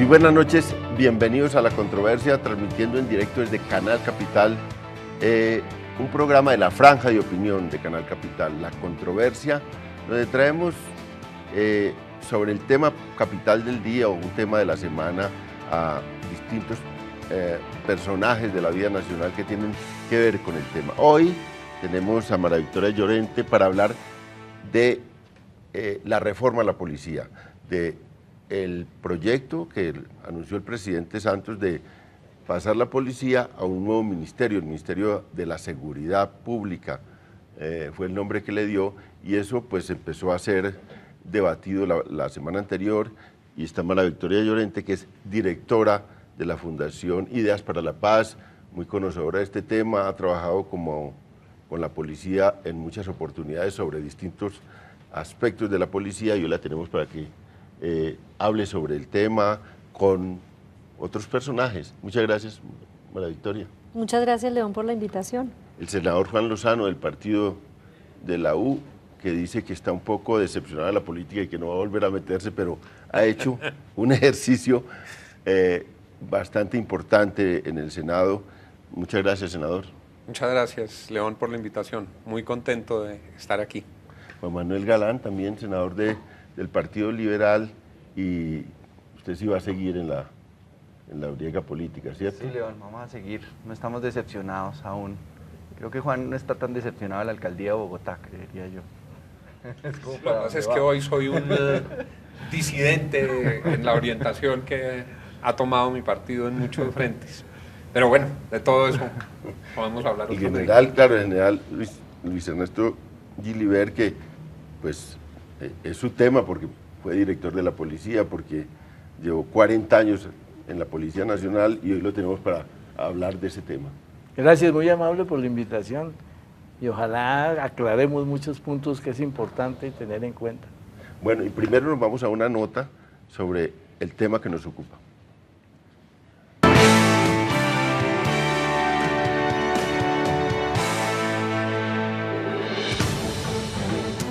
buenas noches, bienvenidos a La Controversia, transmitiendo en directo desde Canal Capital, un programa de la franja de opinión de Canal Capital, La Controversia, donde traemos sobre el tema capital del día o un tema de la semana a distintos personajes de la vida nacional que tienen que ver con el tema. Hoy tenemos a María Victoria Llorente para hablar de la reforma a la policía, de el proyecto que anunció el presidente Santos de pasar la policía a un nuevo ministerio, el Ministerio de la Seguridad Pública, fue el nombre que le dio, y eso pues empezó a ser debatido la semana anterior, y está María Victoria Llorente, que es directora de la Fundación Ideas para la Paz, muy conocedora de este tema, ha trabajado con la policía en muchas oportunidades sobre distintos aspectos de la policía, y hoy la tenemos para que hable sobre el tema con otros personajes. Muchas gracias, María Victoria. Muchas gracias, León, por la invitación. El senador Juan Lozano, del partido de la U, que dice que está un poco decepcionado de la política y que no va a volver a meterse, pero ha hecho un ejercicio bastante importante en el Senado. Muchas gracias, senador. Muchas gracias, León, por la invitación. Muy contento de estar aquí. Juan Manuel Galán, también senador del Partido Liberal, y usted sí va a seguir en la briega política, ¿cierto? Sí, León, vamos a seguir. No estamos decepcionados aún. Creo que Juan no está tan decepcionado de la alcaldía de Bogotá, creería yo. Lo que pasa es que hoy soy un disidente en la orientación que ha tomado mi partido en muchos frentes. Pero bueno, de todo eso podemos hablar. El general, claro, el general Luis Ernesto Gilibert, que pues es su tema porque fue director de la policía, porque llevó 40 años en la Policía Nacional y hoy lo tenemos para hablar de ese tema. Gracias, muy amable por la invitación y ojalá aclaremos muchos puntos que es importante tener en cuenta. Bueno, y primero nos vamos a una nota sobre el tema que nos ocupa.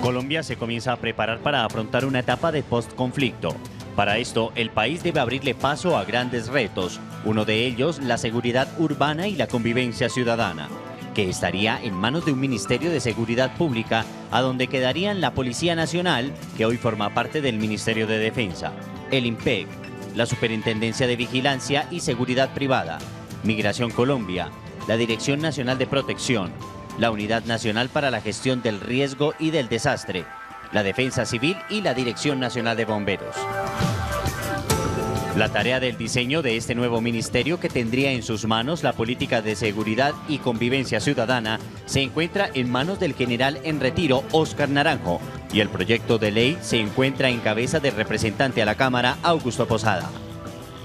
Colombia se comienza a preparar para afrontar una etapa de postconflicto. Para esto, el país debe abrirle paso a grandes retos, uno de ellos la seguridad urbana y la convivencia ciudadana, que estaría en manos de un Ministerio de Seguridad Pública, a donde quedarían la Policía Nacional, que hoy forma parte del Ministerio de Defensa, el IMPEC, la Superintendencia de Vigilancia y Seguridad Privada, Migración Colombia, la Dirección Nacional de Protección, la Unidad Nacional para la Gestión del Riesgo y del Desastre, la Defensa Civil y la Dirección Nacional de Bomberos. La tarea del diseño de este nuevo ministerio, que tendría en sus manos la política de seguridad y convivencia ciudadana, se encuentra en manos del general en retiro Óscar Naranjo, y el proyecto de ley se encuentra en cabeza del representante a la Cámara, Augusto Posada.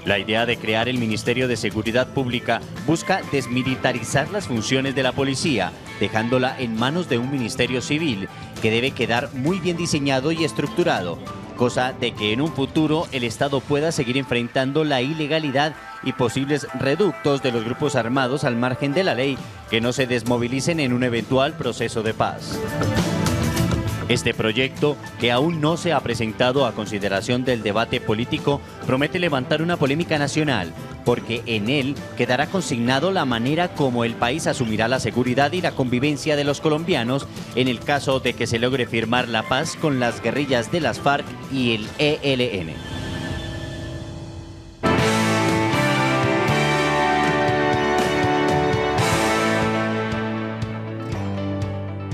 La idea de crear el Ministerio de Seguridad Pública busca desmilitarizar las funciones de la policía, dejándola en manos de un ministerio civil que debe quedar muy bien diseñado y estructurado, cosa de que en un futuro el Estado pueda seguir enfrentando la ilegalidad y posibles reductos de los grupos armados al margen de la ley que no se desmovilicen en un eventual proceso de paz. Este proyecto, que aún no se ha presentado a consideración del debate político, promete levantar una polémica nacional, porque en él quedará consignado la manera como el país asumirá la seguridad y la convivencia de los colombianos en el caso de que se logre firmar la paz con las guerrillas de las FARC y el ELN.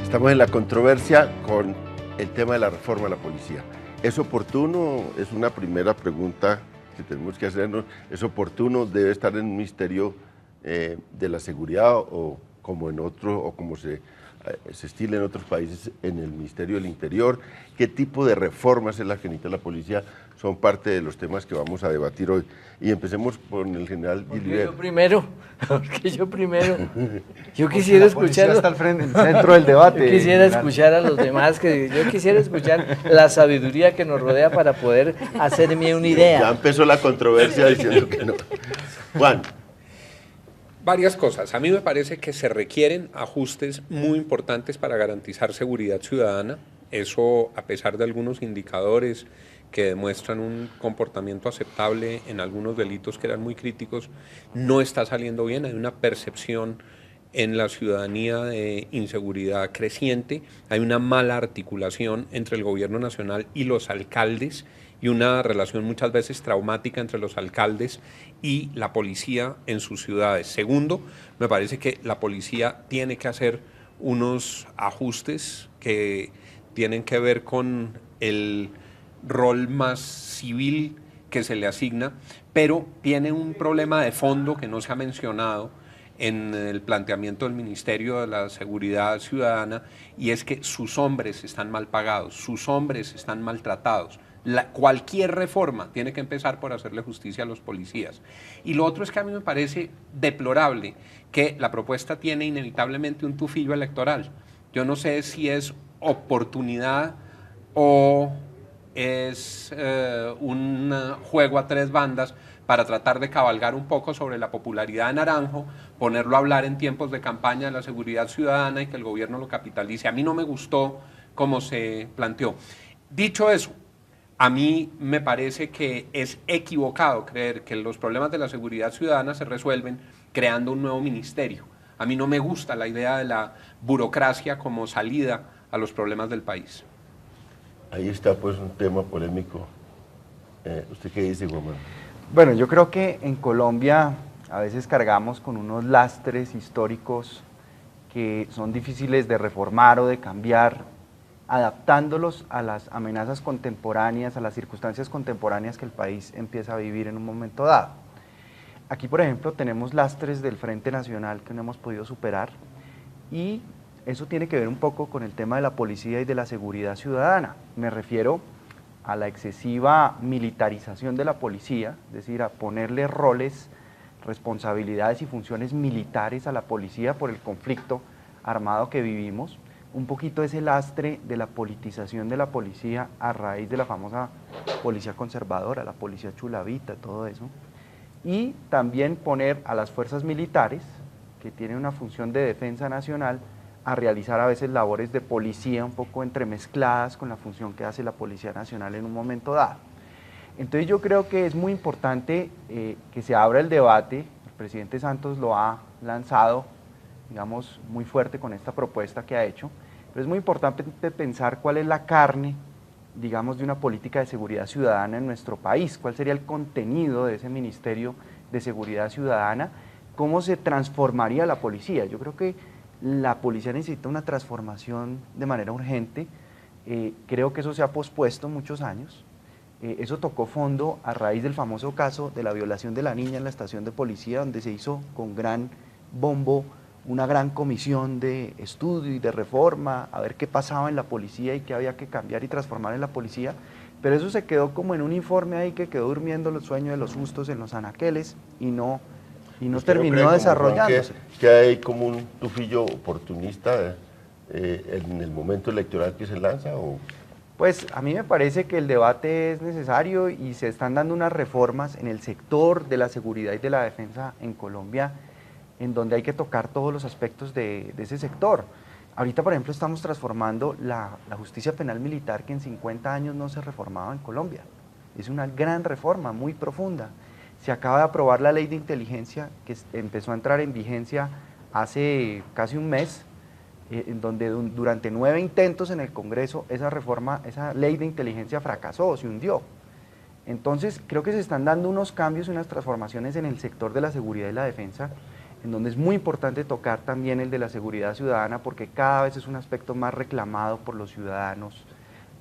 Estamos en la controversia con el tema de la reforma a la policía. ¿Es oportuno? Es una primera pregunta que tenemos que hacernos. ¿Es oportuno? ¿Debe estar en un ministerio de la seguridad o como en otro, o como se estila en otros países, en el Ministerio del Interior? ¿Qué tipo de reformas es la que necesita la policía? Son parte de los temas que vamos a debatir hoy. Y empecemos con el general Gilibert. Yo primero. Yo quisiera escuchar. Está al frente, en el centro del debate. Yo quisiera escuchar a los demás, yo quisiera escuchar la sabiduría que nos rodea para poder hacerme una idea. Ya empezó la controversia diciendo que no. Juan. Varias cosas. A mí me parece que se requieren ajustes muy importantes para garantizar seguridad ciudadana. Eso, a pesar de algunos indicadores que demuestran un comportamiento aceptable en algunos delitos que eran muy críticos, no está saliendo bien. Hay una percepción en la ciudadanía de inseguridad creciente, hay una mala articulación entre el gobierno nacional y los alcaldes y una relación muchas veces traumática entre los alcaldes y la policía en sus ciudades. Segundo, me parece que la policía tiene que hacer unos ajustes que tienen que ver con el rol más civil que se le asigna, pero tiene un problema de fondo que no se ha mencionado en el planteamiento del Ministerio de la Seguridad Ciudadana, y es que sus hombres están mal pagados, sus hombres están maltratados. Cualquier reforma tiene que empezar por hacerle justicia a los policías. Y lo otro es que a mí me parece deplorable que la propuesta tiene inevitablemente un tufillo electoral. Yo no sé si es oportunidad o es un juego a tres bandas para tratar de cabalgar un poco sobre la popularidad de Naranjo, ponerlo a hablar en tiempos de campaña de la seguridad ciudadana y que el gobierno lo capitalice. A mí no me gustó cómo se planteó. Dicho eso, a mí me parece que es equivocado creer que los problemas de la seguridad ciudadana se resuelven creando un nuevo ministerio. A mí no me gusta la idea de la burocracia como salida a los problemas del país. Ahí está pues un tema polémico. ¿Usted qué dice, Guamán? Bueno, yo creo que en Colombia a veces cargamos con unos lastres históricos que son difíciles de reformar o de cambiar, adaptándolos a las amenazas contemporáneas, a las circunstancias contemporáneas que el país empieza a vivir en un momento dado. Aquí, por ejemplo, tenemos lastres del Frente Nacional que no hemos podido superar, y eso tiene que ver un poco con el tema de la policía y de la seguridad ciudadana. Me refiero a la excesiva militarización de la policía, es decir, a ponerle roles, responsabilidades y funciones militares a la policía por el conflicto armado que vivimos, un poquito ese lastre de la politización de la policía a raíz de la famosa policía conservadora, la policía chulavita, todo eso, y también poner a las fuerzas militares, que tienen una función de defensa nacional, a realizar a veces labores de policía un poco entremezcladas con la función que hace la Policía Nacional en un momento dado. Entonces yo creo que es muy importante que se abra el debate. El presidente Santos lo ha lanzado, digamos, muy fuerte con esta propuesta que ha hecho, pero es muy importante pensar cuál es la carne, digamos, de una política de seguridad ciudadana en nuestro país, cuál sería el contenido de ese Ministerio de Seguridad Ciudadana, cómo se transformaría la policía. Yo creo que la policía necesita una transformación de manera urgente. Creo que eso se ha pospuesto muchos años. Eso tocó fondo a raíz del famoso caso de la violación de la niña en la estación de policía, donde se hizo con gran bombo una gran comisión de estudio y de reforma, a ver qué pasaba en la policía y qué había que cambiar y transformar en la policía, pero eso se quedó como en un informe ahí que quedó durmiendo el sueño de los justos en los anaqueles y no terminó desarrollándose. Que hay como un tufillo oportunista en el momento electoral que se lanza, ¿o? Pues a mí me parece que el debate es necesario y se están dando unas reformas en el sector de la seguridad y de la defensa en Colombia, en donde hay que tocar todos los aspectos de ese sector. Ahorita, por ejemplo, estamos transformando la justicia penal militar, que en 50 años no se reformaba en Colombia. Es una gran reforma, muy profunda. Se acaba de aprobar la ley de inteligencia, que empezó a entrar en vigencia hace casi un mes, en donde durante 9 intentos en el Congreso esa reforma, esa ley de inteligencia fracasó, se hundió. Entonces creo que se están dando unos cambios y unas transformaciones en el sector de la seguridad y la defensa, en donde es muy importante tocar también el de la seguridad ciudadana, porque cada vez es un aspecto más reclamado por los ciudadanos,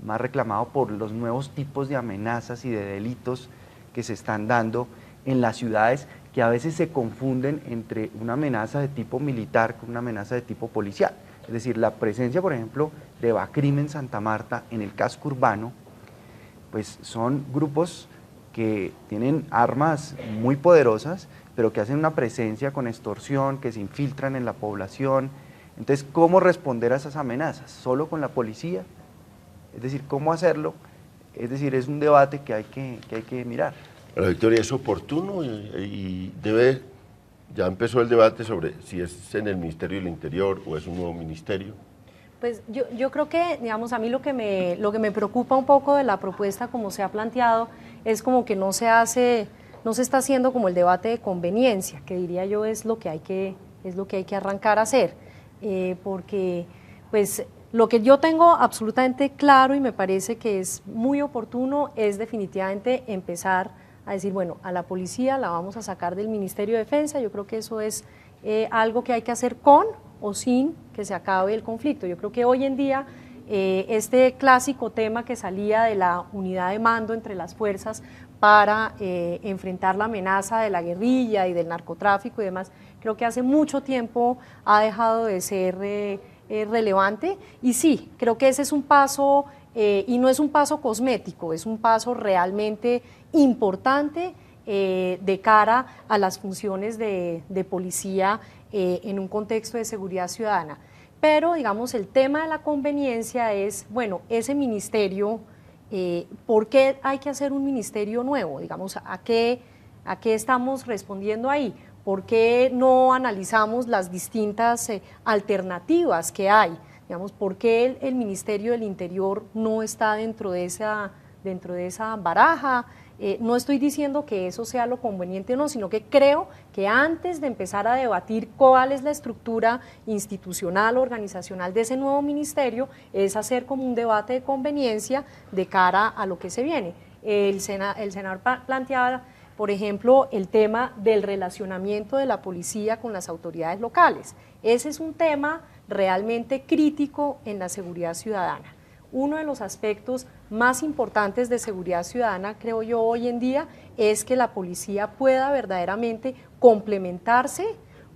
más reclamado por los nuevos tipos de amenazas y de delitos que se están dando en las ciudades, que a veces se confunden entre una amenaza de tipo militar con una amenaza de tipo policial. Es decir, la presencia, por ejemplo, de Bacrim en Santa Marta, en el casco urbano, pues son grupos que tienen armas muy poderosas, pero que hacen una presencia con extorsión, que se infiltran en la población. Entonces, ¿cómo responder a esas amenazas? ¿Solo con la policía? Es decir, ¿cómo hacerlo? Es decir, es un debate que hay que mirar. La Victoria, es oportuno y debe, ya empezó el debate sobre si es en el Ministerio del Interior o es un nuevo ministerio. Pues yo creo que, digamos, a mí lo que me preocupa un poco de la propuesta como se ha planteado es como que no se está haciendo como el debate de conveniencia, que diría yo es lo que hay que arrancar a hacer, porque pues lo que yo tengo absolutamente claro y me parece que es muy oportuno es definitivamente empezar a decir, bueno, a la policía la vamos a sacar del Ministerio de Defensa. Yo creo que eso es algo que hay que hacer con o sin que se acabe el conflicto. Yo creo que hoy en día este clásico tema que salía de la unidad de mando entre las fuerzas para enfrentar la amenaza de la guerrilla y del narcotráfico y demás, creo que hace mucho tiempo ha dejado de ser relevante, y sí, creo que ese es un paso, y no es un paso cosmético, es un paso realmente importante de cara a las funciones de policía en un contexto de seguridad ciudadana. Pero, digamos, el tema de la conveniencia es, bueno, ese ministerio, ¿por qué hay que hacer un ministerio nuevo? Digamos, ¿a qué estamos respondiendo ahí? ¿Por qué no analizamos las distintas alternativas que hay? Digamos, ¿por qué el Ministerio del Interior no está dentro de esa baraja? No estoy diciendo que eso sea lo conveniente o no, sino que creo que antes de empezar a debatir cuál es la estructura institucional o organizacional de ese nuevo ministerio, es hacer como un debate de conveniencia de cara a lo que se viene. El senador planteaba, por ejemplo, el tema del relacionamiento de la policía con las autoridades locales. Ese es un tema realmente crítico en la seguridad ciudadana. Uno de los aspectos más importantes de seguridad ciudadana, creo yo, hoy en día, es que la policía pueda verdaderamente complementarse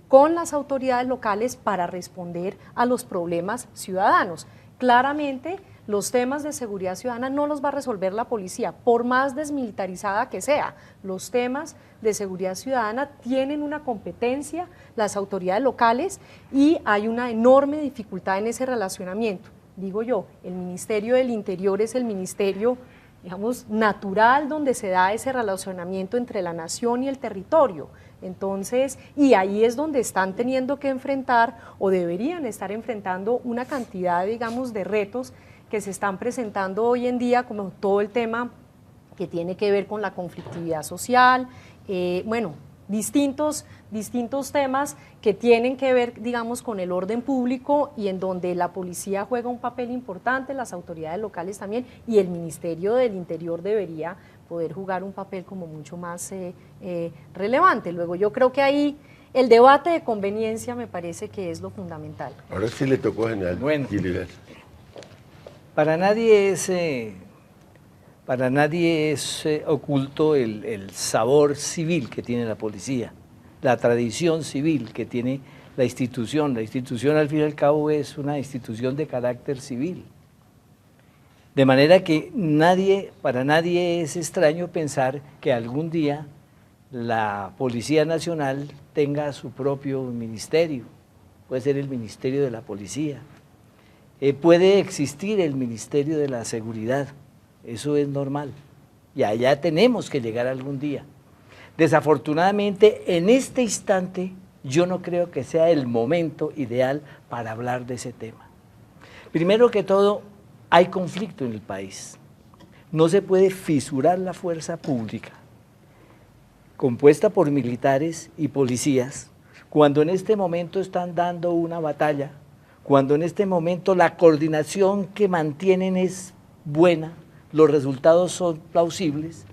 con las autoridades locales para responder a los problemas ciudadanos. Claramente, los temas de seguridad ciudadana no los va a resolver la policía, por más desmilitarizada que sea. Los temas de seguridad ciudadana tienen una competencia las autoridades locales y hay una enorme dificultad en ese relacionamiento. Digo yo, el Ministerio del Interior es el ministerio, digamos, natural donde se da ese relacionamiento entre la nación y el territorio. Entonces, y ahí es donde están teniendo que enfrentar o deberían estar enfrentando una cantidad, digamos, de retos que se están presentando hoy en día, como todo el tema que tiene que ver con la conflictividad social, bueno, distintos temas que tienen que ver, digamos, con el orden público y en donde la policía juega un papel importante, las autoridades locales también, y el Ministerio del Interior debería poder jugar un papel como mucho más relevante. Luego yo creo que ahí el debate de conveniencia me parece que es lo fundamental. Ahora sí le tocó a General Gilliver. Para nadie es oculto el sabor civil que tiene la policía, la tradición civil que tiene la institución. La institución, al fin y al cabo, es una institución de carácter civil. De manera que para nadie es extraño pensar que algún día la Policía Nacional tenga su propio ministerio, puede ser el Ministerio de la Policía. Puede existir el Ministerio de la Seguridad, eso es normal, y allá tenemos que llegar algún día. Desafortunadamente, en este instante, yo no creo que sea el momento ideal para hablar de ese tema. Primero que todo, hay conflicto en el país. No se puede fisurar la fuerza pública, compuesta por militares y policías, cuando en este momento están dando una batalla, cuando en este momento la coordinación que mantienen es buena, los resultados son plausibles,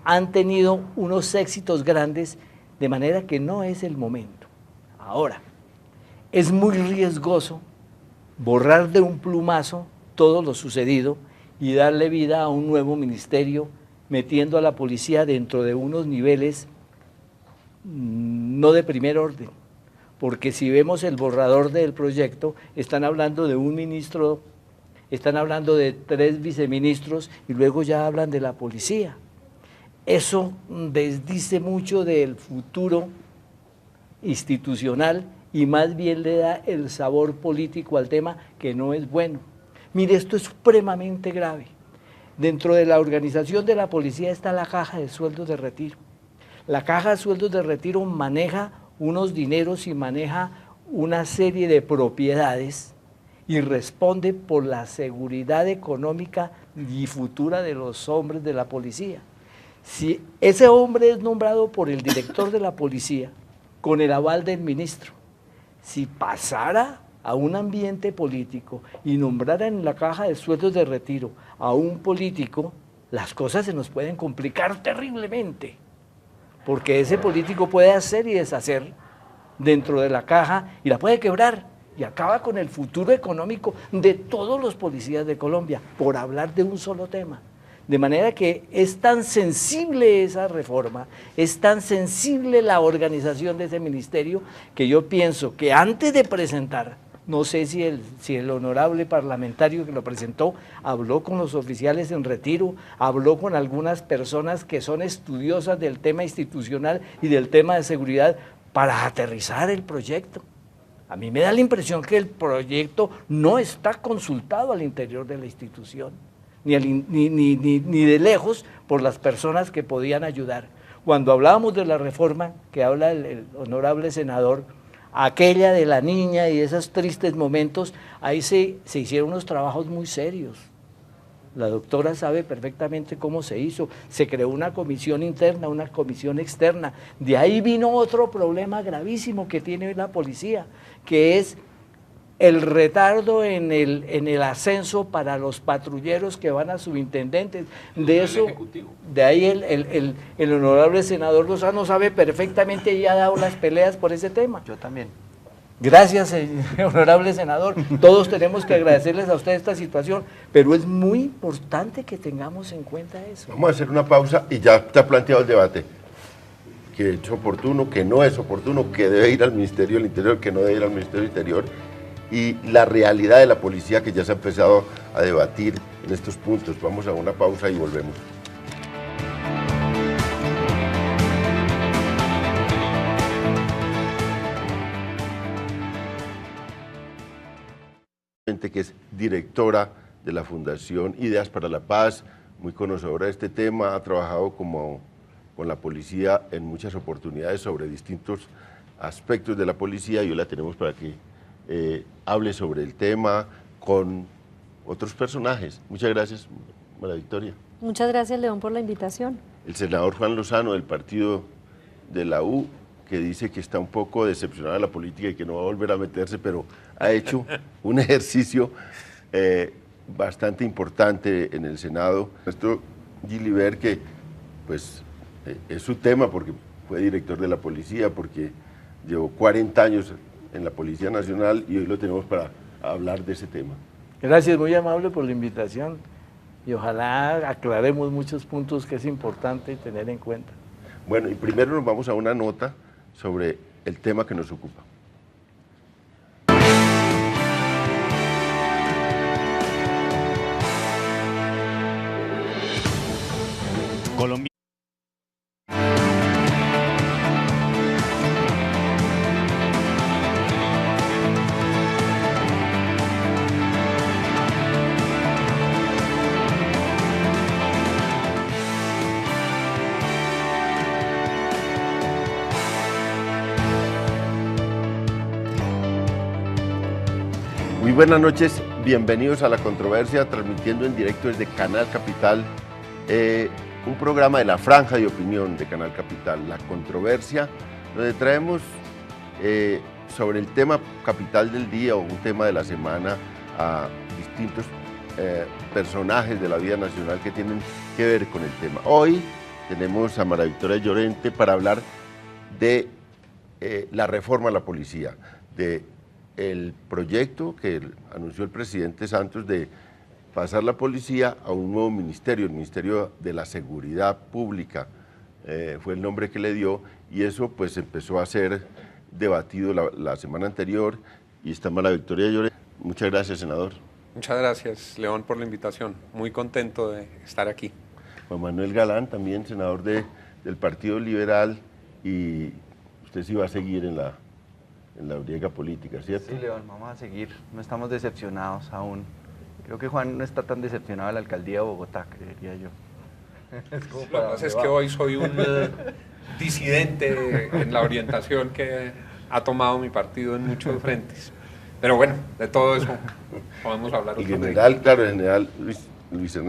han tenido unos éxitos grandes, de manera que no es el momento. Ahora, es muy riesgoso borrar de un plumazo todo lo sucedido y darle vida a un nuevo ministerio, metiendo a la policía dentro de unos niveles no de primer orden. Porque si vemos el borrador del proyecto, están hablando de un ministro, están hablando de 3 viceministros y luego ya hablan de la policía. Eso desdice mucho del futuro institucional y más bien le da el sabor político al tema, que no es bueno. Mire, esto es supremamente grave. Dentro de la organización de la policía está la caja de sueldos de retiro. La caja de sueldos de retiro maneja unos dineros y maneja una serie de propiedades y responde por la seguridad económica y futura de los hombres de la policía. Si ese hombre es nombrado por el director de la policía, con el aval del ministro, si pasara a un ambiente político y nombrara en la caja de sueldos de retiro a un político, las cosas se nos pueden complicar terriblemente, porque ese político puede hacer y deshacer dentro de la caja y la puede quebrar y acaba con el futuro económico de todos los policías de Colombia, por hablar de un solo tema. De manera que es tan sensible esa reforma, es tan sensible la organización de ese ministerio, que yo pienso que antes de presentar, no sé si el honorable parlamentario que lo presentó habló con los oficiales en retiro, habló con algunas personas que son estudiosas del tema institucional y del tema de seguridad para aterrizar el proyecto. A mí me da la impresión que el proyecto no está consultado al interior de la institución, ni de lejos por las personas que podían ayudar. Cuando hablábamos de la reforma que habla el honorable senador, aquella de la niña y esos tristes momentos, ahí se hicieron unos trabajos muy serios. La doctora sabe perfectamente cómo se hizo. Se creó una comisión interna, una comisión externa. De ahí vino otro problema gravísimo que tiene la policía, que es el retardo en el ascenso para los patrulleros que van a subintendentes. De eso, de ahí el honorable senador Lozano sabe perfectamente y ha dado las peleas por ese tema. Yo también. Gracias, honorable senador. Todos tenemos que agradecerles a usted esta situación, pero es muy importante que tengamos en cuenta eso. Vamos a hacer una pausa y ya está planteado el debate. Que es oportuno, que no es oportuno, que debe ir al Ministerio del Interior, que no debe ir al Ministerio del Interior. Y la realidad de la policía que ya se ha empezado a debatir en estos puntos. Vamos a una pausa y volvemos. Que es directora de la Fundación Ideas para la Paz, muy conocedora de este tema, ha trabajado con la policía en muchas oportunidades sobre distintos aspectos de la policía y hoy la tenemos para que hable sobre el tema con otros personajes. Muchas gracias, María Victoria. Muchas gracias, León, por la invitación. El senador Juan Lozano del partido de la U, que dice que está un poco decepcionada de la política y que no va a volver a meterse, pero ha hecho un ejercicio bastante importante en el Senado. Esto, Gilibert, que pues es su tema porque fue director de la policía, porque llevó 40 años en la Policía Nacional y hoy lo tenemos para hablar de ese tema. Gracias, muy amable por la invitación y ojalá aclaremos muchos puntos que es importante tener en cuenta. Bueno, y primero nos vamos a una nota sobre el tema que nos ocupa. Colombia. Muy buenas noches, bienvenidos a La Controversia, transmitiendo en directo desde Canal Capital, un programa de la franja de opinión de Canal Capital, La Controversia, donde traemos sobre el tema capital del día o un tema de la semana a distintos personajes de la vida nacional que tienen que ver con el tema. Hoy tenemos a María Victoria Llorente para hablar de la reforma a la policía, de el proyecto que anunció el presidente Santos de pasar la policía a un nuevo ministerio, el Ministerio de la Seguridad Pública, fue el nombre que le dio, y eso pues empezó a ser debatido la semana anterior, y está María Victoria Llorente. Muchas gracias, senador. Muchas gracias, León, por la invitación. Muy contento de estar aquí. Juan Manuel Galán, también senador del Partido Liberal, y usted sí va a seguir en la briega política, ¿cierto? Sí, León, vamos a seguir. No estamos decepcionados aún. Creo que Juan no está tan decepcionado de la alcaldía de Bogotá, creería yo. Lo que pasa es que hoy soy un disidente en la orientación que ha tomado mi partido en muchos frentes. Pero bueno, de todo eso podemos hablar El otro día. general, claro, el general Luis Ernesto